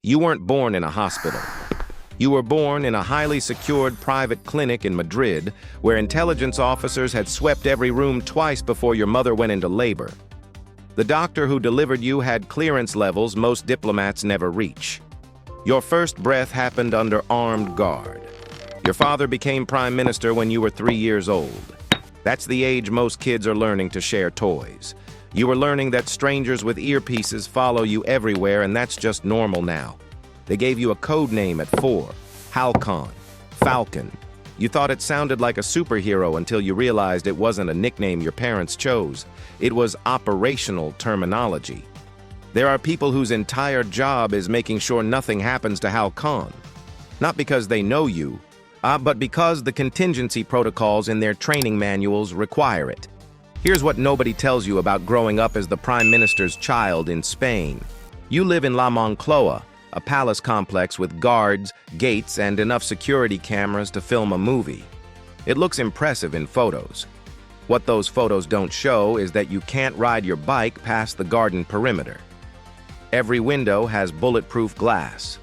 You weren't born in a hospital. You were born in a highly secured private clinic in Madrid, where intelligence officers had swept every room twice before your mother went into labor. The doctor who delivered you had clearance levels most diplomats never reach. Your first breath happened under armed guard. Your father became prime minister when you were 3 years old. That's the age most kids are learning to share toys. You were learning that strangers with earpieces follow you everywhere, and that's just normal now. They gave you a code name at 4, Halcon, Falcon. You thought it sounded like a superhero until you realized it wasn't a nickname your parents chose. It was operational terminology. There are people whose entire job is making sure nothing happens to Halcon. Not because they know you, but because the contingency protocols in their training manuals require it. Here's what nobody tells you about growing up as the Prime Minister's child in Spain. You live in La Moncloa, a palace complex with guards, gates, and enough security cameras to film a movie. It looks impressive in photos. What those photos don't show is that you can't ride your bike past the garden perimeter. Every window has bulletproof glass.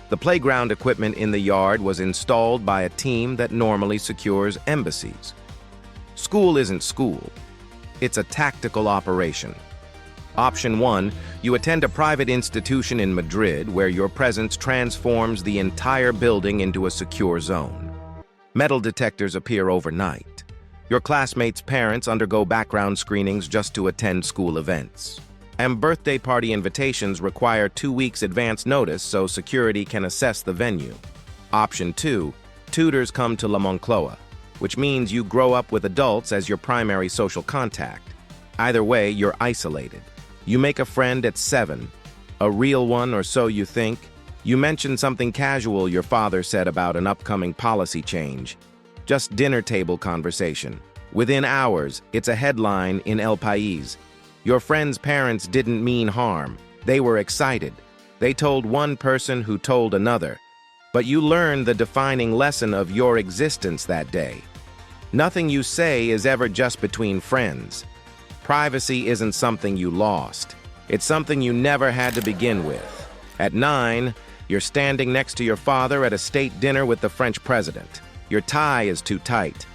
The playground equipment in the yard was installed by a team that normally secures embassies. School isn't school. It's a tactical operation. Option 1, you attend a private institution in Madrid where your presence transforms the entire building into a secure zone. Metal detectors appear overnight. Your classmates' parents undergo background screenings just to attend school events. And birthday party invitations require 2 weeks advance notice so security can assess the venue. Option 2, tutors come to La Moncloa, which means you grow up with adults as your primary social contact. Either way, you're isolated. You make a friend at 7, a real one or so you think. You mention something casual your father said about an upcoming policy change. Just dinner table conversation. Within hours, it's a headline in El País. Your friend's parents didn't mean harm. They were excited. They told one person who told another. But you learn the defining lesson of your existence that day. Nothing you say is ever just between friends. Privacy isn't something you lost. It's something you never had to begin with. At 9, you're standing next to your father at a state dinner with the French president. Your tie is too tight.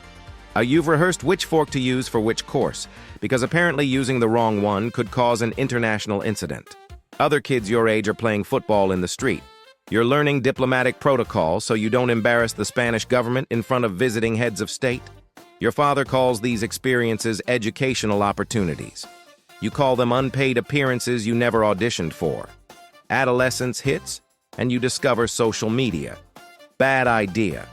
You've rehearsed which fork to use for which course, because apparently using the wrong one could cause an international incident. Other kids your age are playing football in the street. You're learning diplomatic protocol so you don't embarrass the Spanish government in front of visiting heads of state. Your father calls these experiences educational opportunities. You call them unpaid appearances you never auditioned for. Adolescence hits, and you discover social media. Bad idea.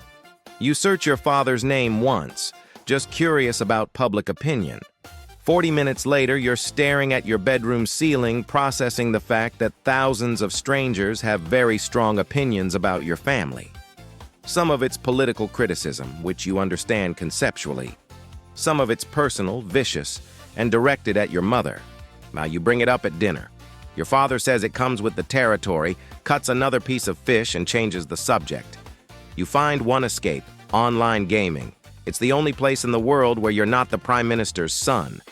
You search your father's name once, just curious about public opinion. 40 minutes later, you're staring at your bedroom ceiling, processing the fact that thousands of strangers have very strong opinions about your family. Some of it's political criticism, which you understand conceptually. Some of it's personal, vicious, and directed at your mother. Now you bring it up at dinner. Your father says it comes with the territory, cuts another piece of fish, and changes the subject. You find one escape: online gaming. It's the only place in the world where you're not the Prime Minister's son.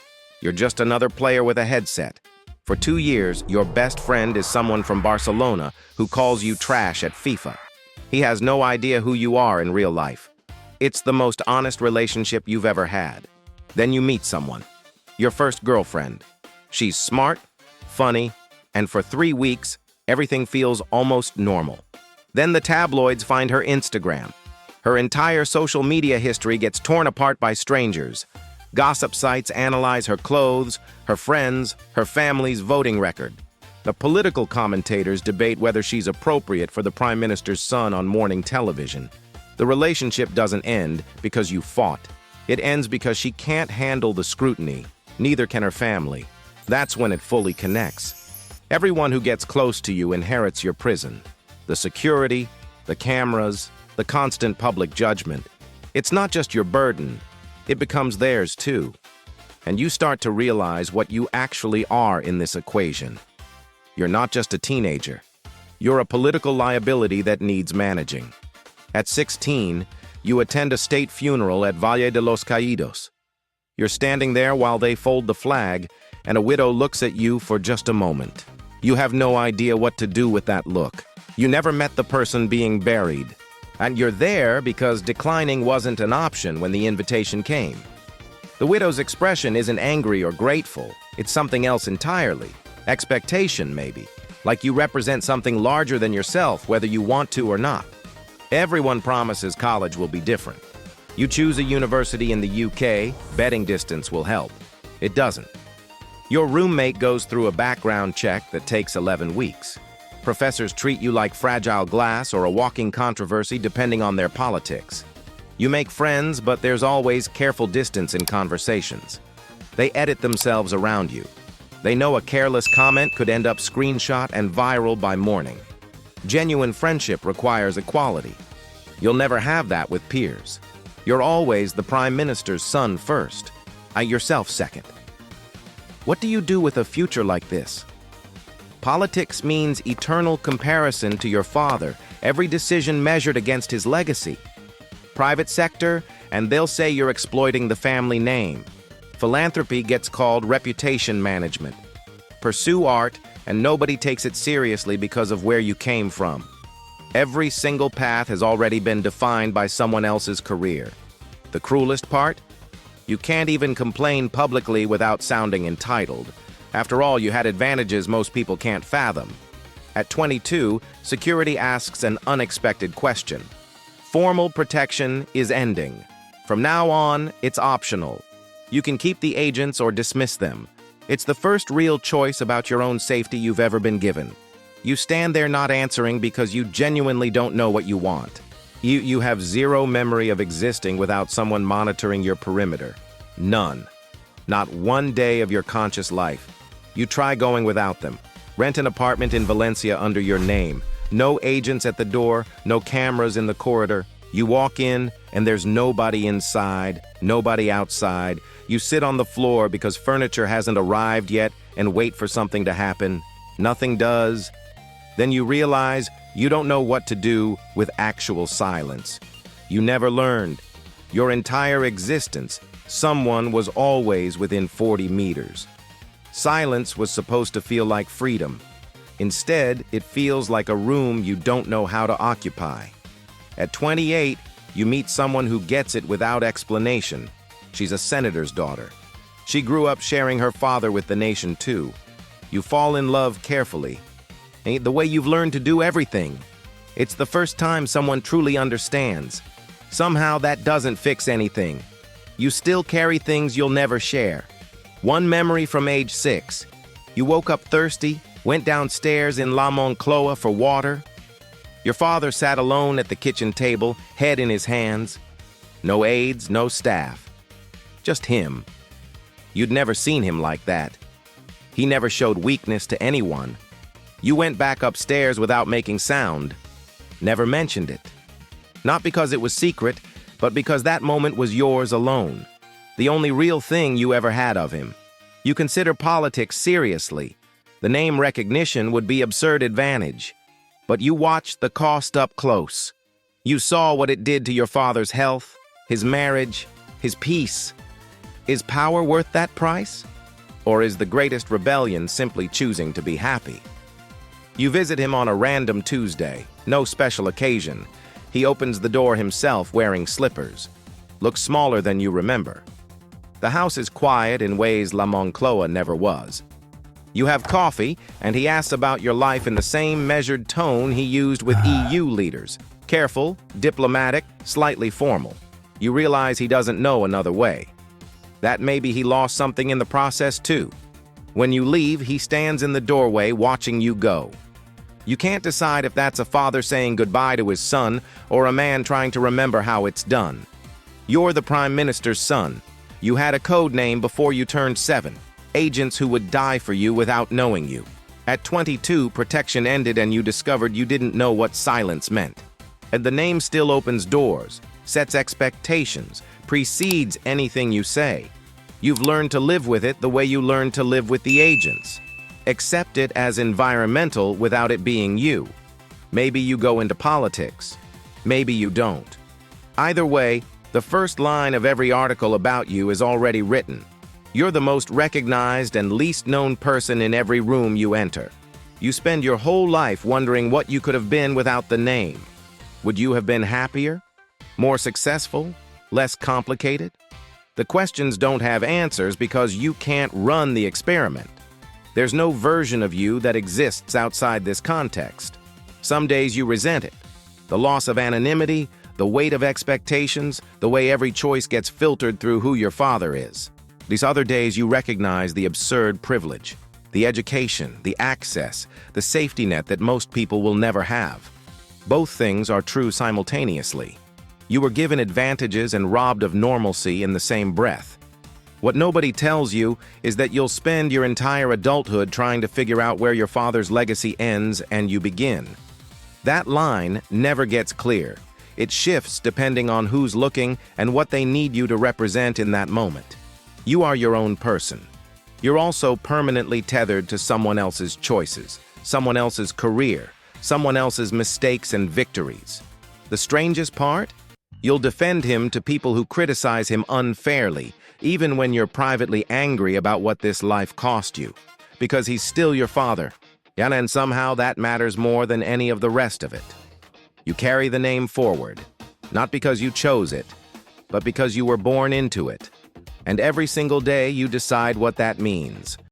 You're just another player with a headset. For 2 years, your best friend is someone from Barcelona who calls you trash at FIFA. He has no idea who you are in real life. It's the most honest relationship you've ever had. Then you meet someone. Your first girlfriend. She's smart, funny, and for 3 weeks, everything feels almost normal. Then the tabloids find her Instagram. Her entire social media history gets torn apart by strangers. Gossip sites analyze her clothes, her friends, her family's voting record. The political commentators debate whether she's appropriate for the Prime Minister's son on morning television. The relationship doesn't end because you fought. It ends because she can't handle the scrutiny. Neither can her family. That's when it fully connects. Everyone who gets close to you inherits your prison. The security, the cameras, the constant public judgment. It's not just your burden. It becomes theirs too. And you start to realize what you actually are in this equation. You're not just a teenager. You're a political liability that needs managing. At 16, you attend a state funeral at Valle de los Caídos. You're standing there while they fold the flag, and a widow looks at you for just a moment. You have no idea what to do with that look. You never met the person being buried. And you're there because declining wasn't an option when the invitation came. The widow's expression isn't angry or grateful. It's something else entirely. Expectation, maybe. Like you represent something larger than yourself, whether you want to or not. Everyone promises college will be different. You choose a university in the UK, betting distance will help. It doesn't. Your roommate goes through a background check that takes 11 weeks. Professors treat you like fragile glass or a walking controversy depending on their politics. You make friends, but there's always careful distance in conversations. They edit themselves around you. They know a careless comment could end up screenshot and viral by morning. Genuine friendship requires equality. You'll never have that with peers. You're always the Prime Minister's son first, yourself second. What do you do with a future like this? Politics means eternal comparison to your father, every decision measured against his legacy. Private sector, and they'll say you're exploiting the family name. Philanthropy gets called reputation management. Pursue art, and nobody takes it seriously because of where you came from. Every single path has already been defined by someone else's career. The cruelest part? You can't even complain publicly without sounding entitled. After all, you had advantages most people can't fathom. At 22, security asks an unexpected question. Formal protection is ending. From now on, it's optional. You can keep the agents or dismiss them. It's the first real choice about your own safety you've ever been given. You stand there not answering because you genuinely don't know what you want. You have zero memory of existing without someone monitoring your perimeter. None. Not one day of your conscious life. You try going without them. Rent an apartment in Valencia under your name. No agents at the door, no cameras in the corridor. You walk in, and there's nobody inside, nobody outside. You sit on the floor because furniture hasn't arrived yet and wait for something to happen. Nothing does. Then you realize you don't know what to do with actual silence. You never learned. Your entire existence, someone was always within 40 meters. Silence was supposed to feel like freedom. Instead, it feels like a room you don't know how to occupy. At 28, you meet someone who gets it without explanation. She's a senator's daughter. She grew up sharing her father with the nation too. You fall in love carefully. The way you've learned to do everything. It's the first time someone truly understands. Somehow that doesn't fix anything. You still carry things you'll never share. One memory from age 6. You woke up thirsty, went downstairs in La Moncloa for water. Your father sat alone at the kitchen table, head in his hands. No aides, no staff. Just him. You'd never seen him like that. He never showed weakness to anyone. You went back upstairs without making sound. Never mentioned it. Not because it was secret, but because that moment was yours alone. The only real thing you ever had of him. You consider politics seriously. The name recognition would be absurd advantage. But you watched the cost up close. You saw what it did to your father's health, his marriage, his peace. Is power worth that price? Or is the greatest rebellion simply choosing to be happy? You visit him on a random Tuesday, no special occasion. He opens the door himself wearing slippers. Looks smaller than you remember. The house is quiet in ways La Moncloa never was. You have coffee, and he asks about your life in the same measured tone he used with EU leaders. Careful, diplomatic, slightly formal. You realize he doesn't know another way. That maybe he lost something in the process too. When you leave, he stands in the doorway watching you go. You can't decide if that's a father saying goodbye to his son or a man trying to remember how it's done. You're the Prime Minister's son. You had a code name before you turned 7. Agents who would die for you without knowing you. At 22, protection ended and you discovered you didn't know what silence meant. And the name still opens doors, sets expectations, precedes anything you say. You've learned to live with it the way you learned to live with the agents. Accept it as environmental without it being you. Maybe you go into politics. Maybe you don't. Either way, the first line of every article about you is already written. You're the most recognized and least known person in every room you enter. You spend your whole life wondering what you could have been without the name. Would you have been happier? More successful? Less complicated? The questions don't have answers because you can't run the experiment. There's no version of you that exists outside this context. Some days you resent it. The loss of anonymity, the weight of expectations, the way every choice gets filtered through who your father is. These other days you recognize the absurd privilege, the education, the access, the safety net that most people will never have. Both things are true simultaneously. You were given advantages and robbed of normalcy in the same breath. What nobody tells you is that you'll spend your entire adulthood trying to figure out where your father's legacy ends and you begin. That line never gets clear. It shifts depending on who's looking and what they need you to represent in that moment. You are your own person. You're also permanently tethered to someone else's choices, someone else's career, someone else's mistakes and victories. The strangest part? You'll defend him to people who criticize him unfairly, even when you're privately angry about what this life cost you, because he's still your father. And somehow that matters more than any of the rest of it. You carry the name forward, not because you chose it, but because you were born into it. And every single day you decide what that means.